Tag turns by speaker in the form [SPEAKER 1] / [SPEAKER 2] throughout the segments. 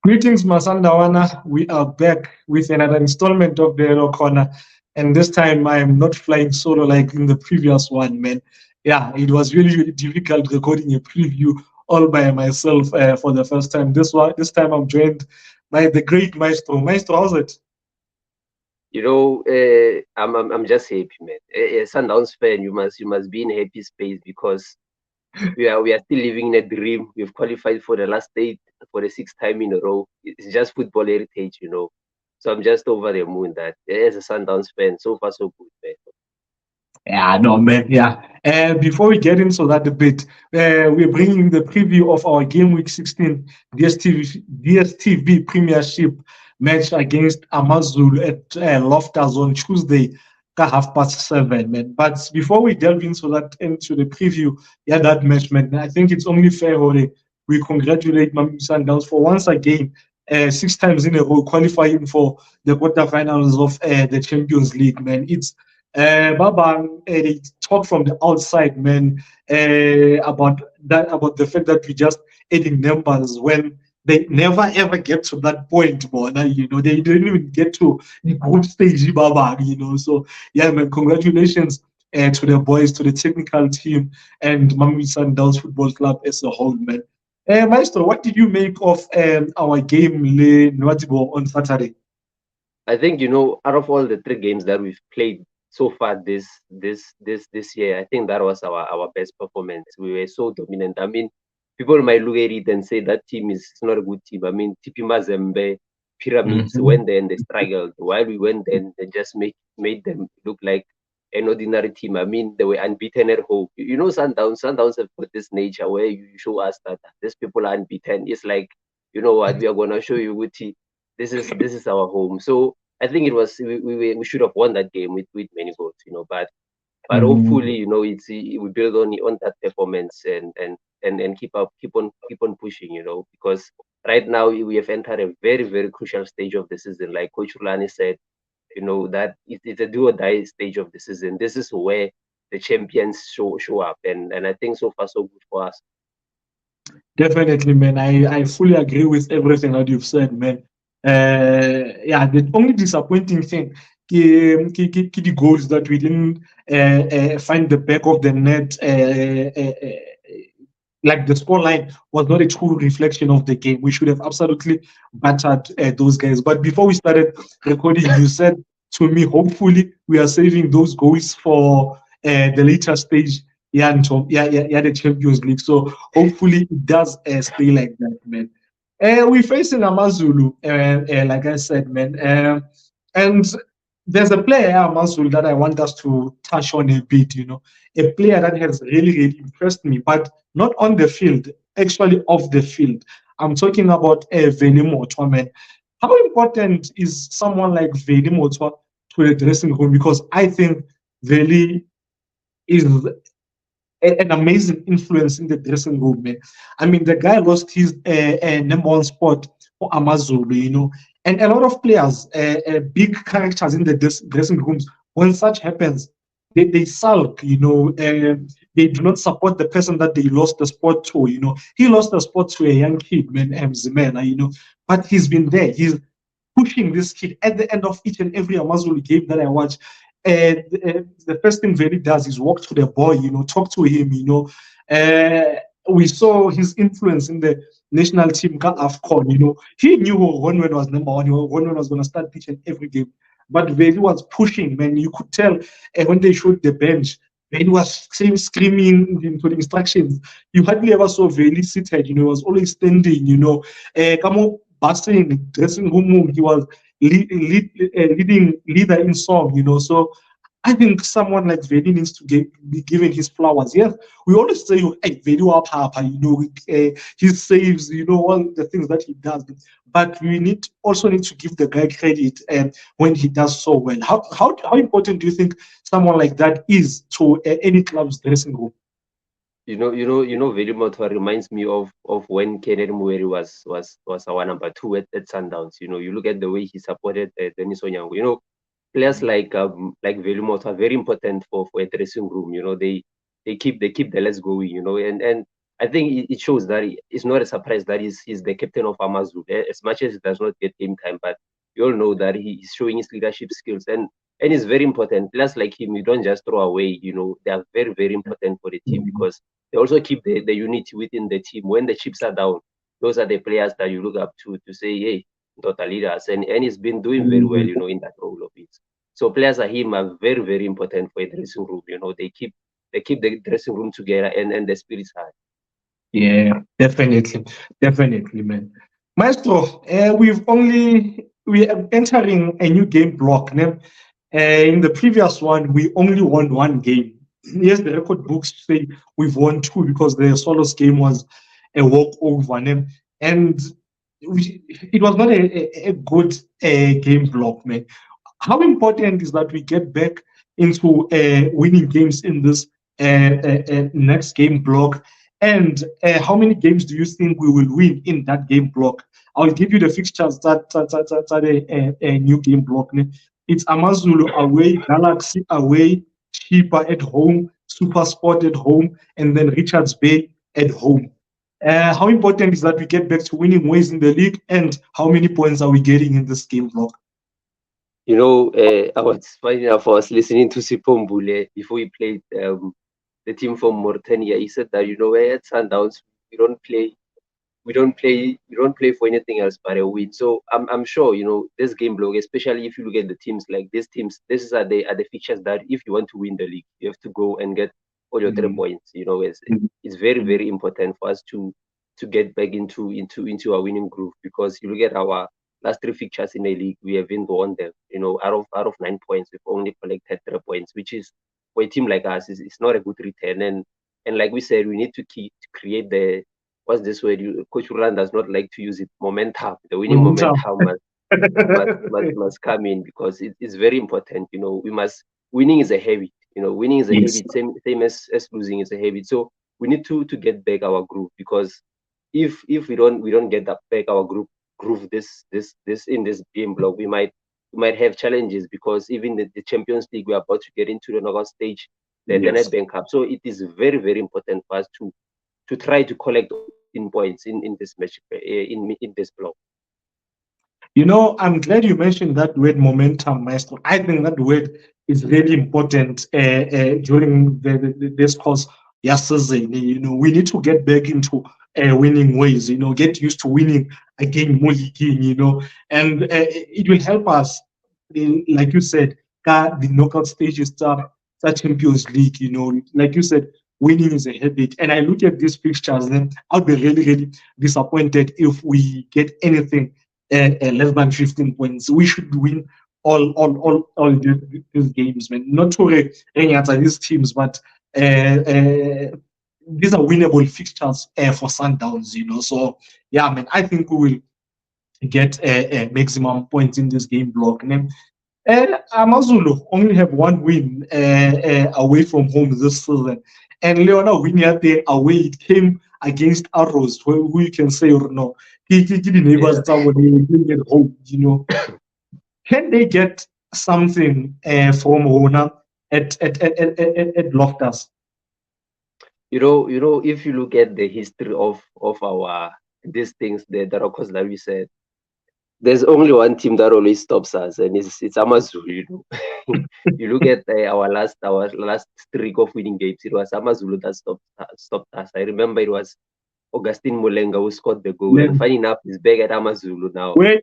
[SPEAKER 1] Greetings, Masandawana. We are back with another installment of the Yellow Corner. And this time I am not flying solo like in the previous one, man. Yeah, it was really, really difficult recording a preview all by myself for the first time. This time I'm joined by the great Maestro. Maestro, how's it?
[SPEAKER 2] I'm just happy, man. A Sundowns fan, you must be in happy space because we are still living in a dream. We've qualified for the last eight for the sixth time in a row. It's just football heritage. So I'm just over the moon that as a Sundowns fan, so far so good, man.
[SPEAKER 1] Yeah, no, man. Yeah. Before we get into that debate, we're bringing the preview of our game week 16 DSTV Premiership match against AmaZulu at Loftus on Tuesday, 7:30, man. But before we delve into the preview, yeah, that match, man, I think it's only fair, Hore, we congratulate Mamelodi Sundowns for once again, 6 times in a row qualifying for the quarterfinals of the Champions League, man. It's Baba, they talk from the outside, man, about the fact that we just adding numbers when they never ever get to that point, Bona. They didn't even get to the group stage, Baba. So yeah, man, congratulations to the boys, to the technical team, and Mamelodi Sundowns Football Club as a whole, man. Maestro, what did you make of our game, Le Nwatibo, on Saturday?
[SPEAKER 2] I think out of all the three games that we've played so far this year, I think that was our best performance. We were so dominant. I mean, people might look at it and say that team is not a good team. I mean, TP Mazembe, Pyramids
[SPEAKER 1] Mhm.
[SPEAKER 2] went there and they struggled. While we went there and just made them look like an ordinary team. I mean, they were unbeaten at home. Sundowns have got this nature where you show us that these people are unbeaten. It's like, you know what, we are gonna show you, Guti, this is our home. So I think it was we should have won that game with many goals. But hopefully,
[SPEAKER 1] Mm.
[SPEAKER 2] we build on that performance and keep on pushing. Because right now we have entered a very very crucial stage of the season. Like Coach Rulani said, that it's a do or die stage of the season. This is where the champions show up, and I think so far so good for us.
[SPEAKER 1] Definitely, man. I fully agree with everything that you've said, man. Yeah, the only disappointing thing, the goals that we didn't find the back of the net, like the scoreline was not a true reflection of the game. We should have absolutely battered those guys. But before we started recording, you said to me, hopefully, we are saving those goals for the later stage. Yeah, the Champions League. So hopefully it does stay like that, man. We're facing AmaZulu, like I said, man. And there's a player, AmaZulu, that I want us to touch on a bit, a player that has really, really impressed me, but not on the field, actually off the field. I'm talking about Veli Motwa, man. How important is someone like Veli Motwa to the dressing room? Because I think Veli is an amazing influence in the dressing room, man. I mean, the guy lost his number one spot for AmaZulu, and a lot of players, big characters in the dressing rooms, when such happens, they sulk, they do not support the person that they lost the spot to. He lost the spot to a young kid, man, Mzimena, but he's been there. He's pushing this kid at the end of each and every AmaZulu game that I watch. And the first thing Veli does is walk to the boy, talk to him, we saw his influence in the national team AFCON, He knew Ronwen was number one. Ronwen was going to start pitching every game. But Veli was pushing, man. You could tell when they showed the bench, Veli was screaming into the instructions. You hardly ever saw Veli seated, he was always standing, Come on, busting, dressing room, he was leading leader in song, So I think someone like Vedi needs to be given his flowers. Yes, we always say, hey, Vedi up, he saves, all the things that he does. But we also need to give the guy credit when he does so well. How important do you think someone like that is to any club's dressing room?
[SPEAKER 2] Very much what reminds me of when Kenneth Mueri was our number two at Sundowns. You look at the way he supported Denis Onyango. Players like Velumot are very important for a dressing room. They keep the legs going. And I think it shows that it's not a surprise that he's the captain of AmaZulu, as much as he does not get game time, but you all know that he's showing his leadership skills, and it's very important. Players like him, you don't just throw away. They are very, very important for the team because they also keep the unity within the team. When the chips are down, those are the players that you look up to say, hey, total leaders, and he's been doing very well, in that role of it. So players like him are very, very important for a dressing room. They keep the dressing room together and the spirits high.
[SPEAKER 1] Yeah, definitely, man. Maestro, we are entering a new game block. Now, in the previous one, we only won one game. Yes, the record books say we've won two because the Solos game was a walkover. And it was not a good game block, man. How important is that we get back into winning games in this next game block? And how many games do you think we will win in that game block? I'll give you the fixtures that a new game block. It's AmaZulu away, Galaxy away, Chipa at home, Super Sport at home, and then Richards Bay at home. How important is that we get back to winning ways in the league, and how many points are we getting in this game block?
[SPEAKER 2] I was funny enough, I was listening to Sipombule before he played the team from Mauritania. He said that at Sundowns we don't play we don't play for anything else but a win. So I'm sure this game block, especially if you look at the teams like these teams, this is are the fixtures that if you want to win the league, you have to go and get all your 3 points. It's very, very important for us to get back into our winning groove, because you look at our last three fixtures in the league, we haven't won them. Out of 9 points, we've only collected 3 points, which is for a team like us is not a good return. And like we said, we need to create the what's this word? Coach Roland does not like to use it. Momentum. The winning momentum must come in, because it's very important. Winning is a habit. Winning is a habit. Same as losing is a habit. So we need to get back our groove, because if we don't get that back our groove this in this game block, we might have challenges, because even the Champions League, we're about to get into the knockout stage, the Nedbank Cup. So it is very, very important for us to try to collect in points in this match, in this block.
[SPEAKER 1] I'm glad you mentioned that word momentum, Maestro. I think that word is really important during this course. Yes, we need to get back into winning ways. Get used to winning again, and it will help us. Like you said, the knockout stages start Champions League. Like you said, winning is a habit. And I look at these fixtures, then I'll be really, really disappointed if we get anything less than 15 points. We should win all these games, man. Not to answer these teams, but these are winnable fixtures for Sundowns, So, yeah, man, I think we will get maximum points in this game block. AmaZulu only have one win away from home this season. And Leona Winyate away, it came against Arrows, who you can say or no. The neighbors playing at home, Can they get something from Rona at Loftus?
[SPEAKER 2] If you look at the history of our these things, the records that we said, there's only one team that always stops us, and it's AmaZulu. You look at our last streak of winning games, it was AmaZulu that stopped us. I remember it was Augustine Mulenga who scored the goal. And funny enough, he's back at AmaZulu now.
[SPEAKER 1] Wait,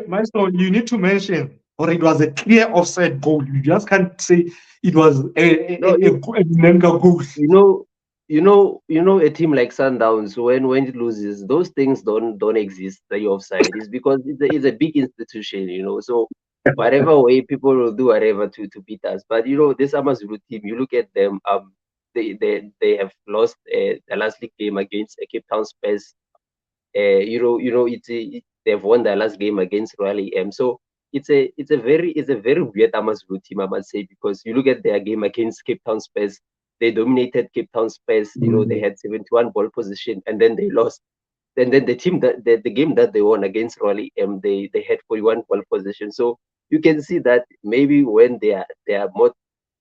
[SPEAKER 1] Maestro, you need to mention, or it was a clear offside goal. You just can't say it was a Mulenga goal.
[SPEAKER 2] A team like Sundowns, when it loses, those things don't exist. The offside is because it's a big institution, So whatever way people will do whatever to beat us. But this AmaZulu team, you look at them, they have lost the last league game against Cape Town Spurs. They've won their last game against Royal AM. So it's a very weird AmaZulu team, I must say, because you look at their game against Cape Town Spurs. They dominated Cape Town Spurs. They had 71 ball position, and then they lost. And then the team the game that they won against Raleigh, they had 41 ball position. So you can see that maybe when they are more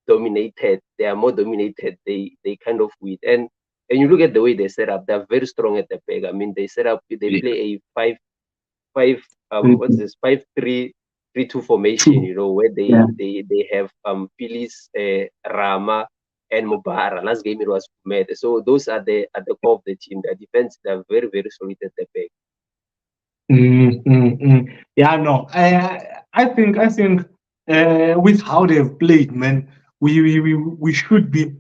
[SPEAKER 2] dominated, they kind of win. And And you look at the way they set up; they're very strong at the back. I mean, they play a what's this 5-3-3-2 formation.
[SPEAKER 1] True.
[SPEAKER 2] You know, where
[SPEAKER 1] Yeah.
[SPEAKER 2] they have Phyllis, Rama, and Mubara. Last game it was Med. So those are the at the core of the team. The defense, they're very very solid at the back.
[SPEAKER 1] Yeah, no, I think with how they've played, man, we should be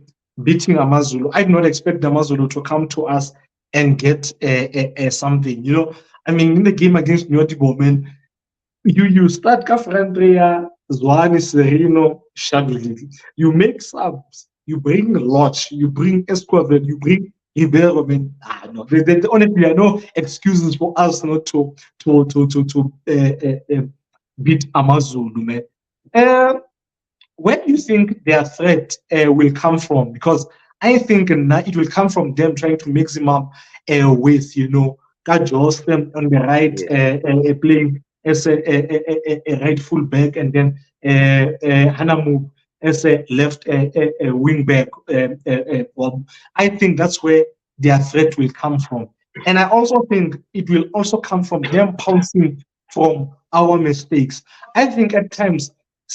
[SPEAKER 1] beating AmaZulu. I do not expect AmaZulu to come to us and get something. You know, I mean, in the game against Nyotibo, man, you start Kafrandrea, Zwane, Sereno, Shadley. You make subs, you bring Lodge, you bring Esquadron, you bring Rivero. Man, no, honestly, there are no excuses for us not to beat AmaZulu, man. Uh, where do you think their threat will come from? Because I think it will come from them trying to maximum with, Kajos them on the right,
[SPEAKER 2] Yeah.
[SPEAKER 1] playing as a right full back, and then Hanamu as a left wing back. I think that's where their threat will come from. And I also think it will also come from them pouncing from our mistakes. I think at times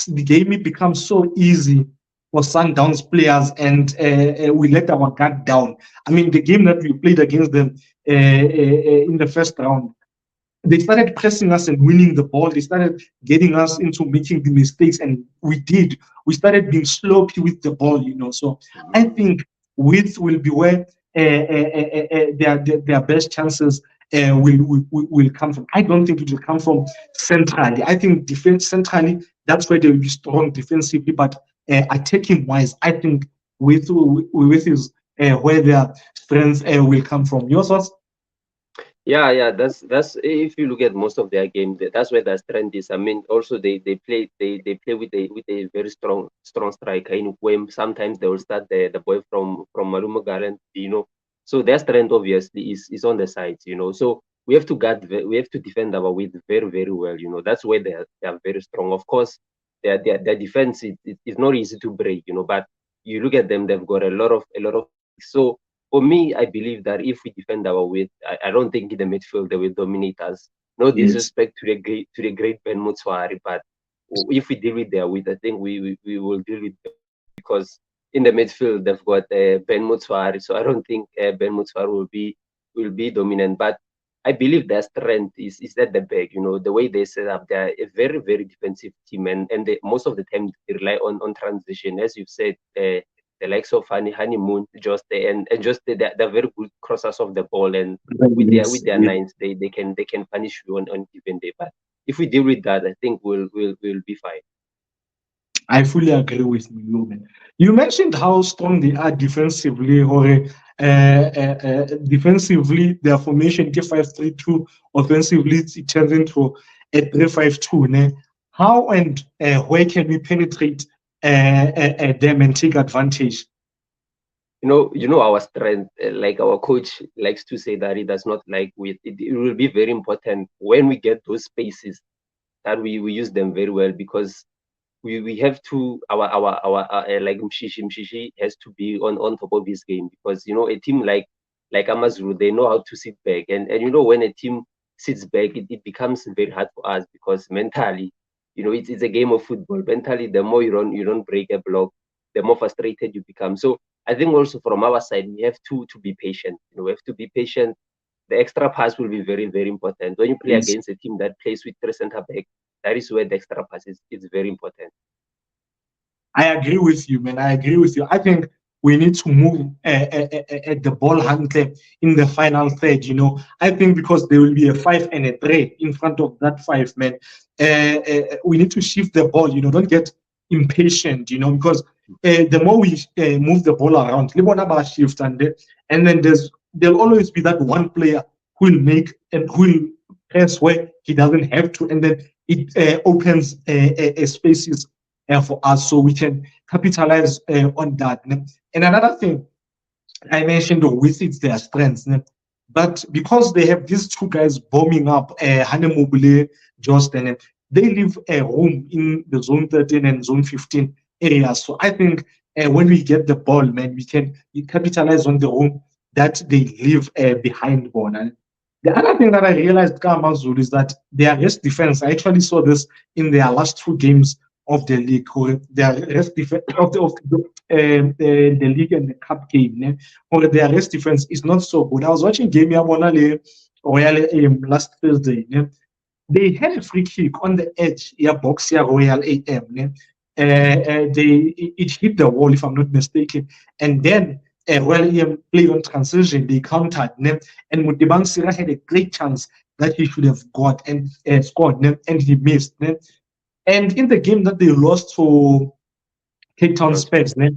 [SPEAKER 1] the game it becomes so easy for Sundowns players, and we let our guard down. I mean, the game that we played against them in the first round, they started pressing us and winning the ball. They started getting us into making the mistakes, and we did. We started being sloppy with the ball, So I think width will be where their best chances will come from. I don't think it will come from centrally. I think defense centrally, that's where they will be strong defensively, but attacking wise, I think with is where their strengths will come from. Your thoughts?
[SPEAKER 2] Yeah. That's if you look at most of their game, that's where their strength is. I mean, also they play with a very strong striker in Wem. Sometimes they will start the boy from Malumo Garant, So their strength obviously is on the sides, So we have to defend our width very very well, That's where they are very strong. Of course, their defense is not easy to break, But you look at them, they've got a lot of so for me, I believe that if we defend our width, I don't think in the midfield they will dominate us. No
[SPEAKER 1] Yes.
[SPEAKER 2] disrespect to the great Ben Mutswari, but if we deal with their width, I think we will deal with them because in the midfield they've got Ben Mutswari, so I don't think Ben Mutswari will be dominant. But I believe their strength is at the back. The way they set up, they're a very very defensive team, and most of the time they rely on transition, as you've said. The likes of Honeymoon, just and just they're very good crossers of the ball, and with their
[SPEAKER 1] Yes.
[SPEAKER 2] nines, they can punish you on given day. But if we deal with that, I think we'll be fine.
[SPEAKER 1] I fully agree with you, man. You mentioned how strong they are defensively, or defensively their formation K5-3-2, offensively it turns into a 3-5-2. Ne? How and where can we penetrate them and take advantage?
[SPEAKER 2] Our strength, like our coach likes to say that he does not like with it will be very important when we get those spaces that we use them very well because we have to our like Mshishi has to be on top of his game because a team like AmaZulu, they know how to sit back, and when a team sits back, it becomes very hard for us because mentally, it's a game of football. Mentally, the more you don't break a block, the more frustrated you become. So I think also from our side, we have to be patient. We have to be patient. The extra pass will be very very important when you play
[SPEAKER 1] Yes.
[SPEAKER 2] against a team that plays with three center back. That is where the extra pass is very important.
[SPEAKER 1] I agree with you, man. I agree with you. I think we need to move at the ball handler in the final third. I think because there will be a 5 and a 3 in front of that 5, man. We need to shift the ball. Don't get impatient. Because the more we move the ball around, Libonaba shift and then there'll always be that one player who will make and who will press where he doesn't have to, and then it opens spaces for us so we can capitalize on that. And another thing I mentioned with it's their strengths. But because they have these two guys bombing up, Hane Mobile, Justin, they leave a room in the zone 13 and zone 15 areas. So I think when we get the ball, man, we can capitalize on the room that they leave behind bona. The other thing that I realized, AmaZulu, is that their rest defense. I actually saw this in their last two games of the league, or their rest defense the league and the cup game, ne? Or their rest defense is not so good. I was watching game Royal last Thursday. Ne? They had a free kick on the edge, yeah, box, yeah, Royal AM. Ne? It hit the wall, if I'm not mistaken, and then Royal AM played on transition. They countered, ne? And Mutibang Sira had a great chance that he should have got and scored, ne? And he missed. Ne? And in the game that they lost to Cape Town Spurs, ne?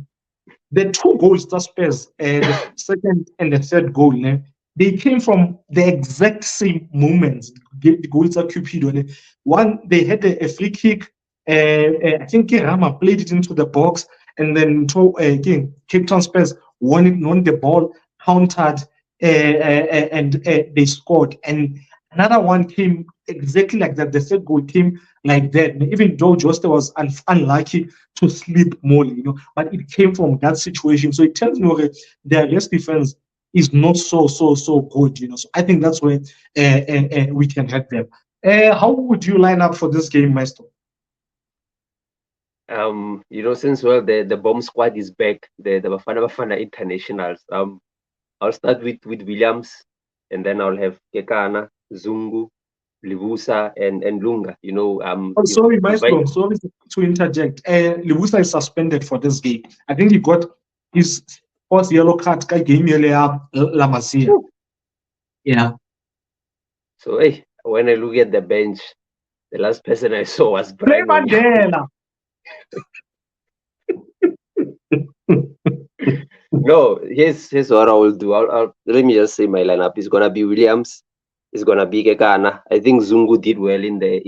[SPEAKER 1] The two goals that Spurs, the second and the third goal, ne? They came from the exact same moments. The goals are Cupido. One, they had a free kick. I think Rama played it into the box, and then again, Cape Town Spurs won the ball, countered, and they scored. And another one came exactly like that. The third goal came like that. Even though Joster was unlucky to sleep more, but it came from that situation. So it tells me their rest defense is not so good, So I think that's where we can help them. How would you line up for this game, Maestro?
[SPEAKER 2] Since the bomb squad is back, the Bafana internationals. I'll start with Williams, and then I'll have Kekana, Zungu, Livusa, and Lunga.
[SPEAKER 1] Sorry, Maestro. Sorry to interject. Livusa is suspended for this game. I think he got his first yellow card game La Masia. Yeah.
[SPEAKER 2] So hey, when I look at the bench, the last person I saw was Brian
[SPEAKER 1] Mandela.
[SPEAKER 2] No, here's what I will do. Let me just say my lineup is gonna be Williams. It's gonna be Kekana. I think Zungu did well in the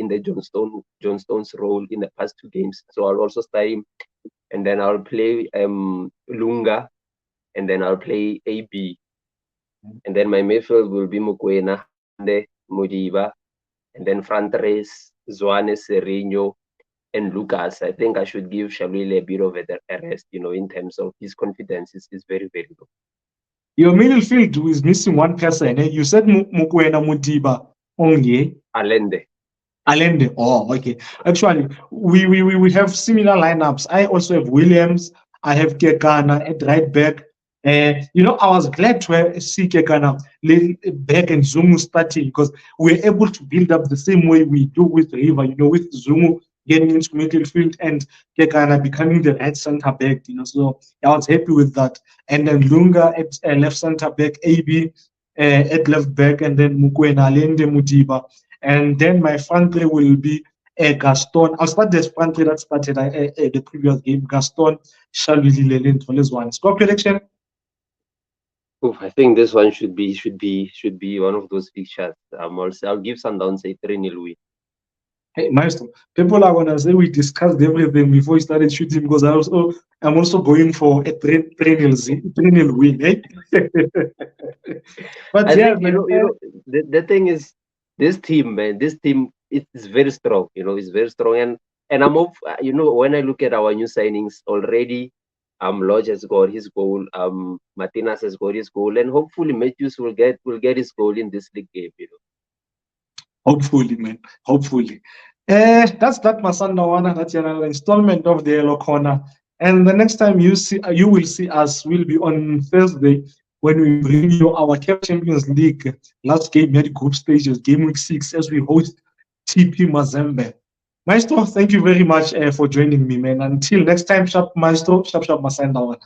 [SPEAKER 2] John Stones role in the past two games, so I'll also start him. And then I'll play Lunga, and then I'll play AB, and then my midfield will be Mokoena, Modiba, and then front race Zwane, Sereno, and Lucas. I think I should give Shalwile a bit of a rest, in terms of his confidence is very, very low.
[SPEAKER 1] Your midfield is missing one person. You said Mokoena, Modiba, only Allende. Oh, okay. Actually, we have similar lineups. I also have Williams. I have Kekana at right back. I was glad to see Kekana back and Zungu starting, because we're able to build up the same way we do with River, with Zungu getting into midfield and Kekana becoming the right center back, So I was happy with that. And then Lunga at left center back, AB at left back, and then Mokoena, Allende, Modiba. And then my front three will be Gaston. I'll start this front three that started the previous game. Gaston, Shalwile, Lentole, one. Score prediction?
[SPEAKER 2] I think this one should be one of those fixtures. I'll give Sundowns a 3-0 win.
[SPEAKER 1] Hey, Maestro, people are gonna say we discussed everything before we started shooting, because I'm also going for a 3-0 win. Eh? But
[SPEAKER 2] I think, the thing is, this team, man, it's very strong. It's very strong, and I'm off. When I look at our new signings already, Lodge has got his goal. Martinez has got his goal, and hopefully Matthews will get his goal in this league game.
[SPEAKER 1] Hopefully, man. Hopefully. That's that Masandawana. That's another installment of the Yellow Corner. And the next time you will see us will be on Thursday, when we bring you our CAF Champions League last game at group stages, game week 6, as we host TP Mazembe. Maestro, thank you very much for joining me, man. Until next time, sharp Maestro, sharp Masandawana.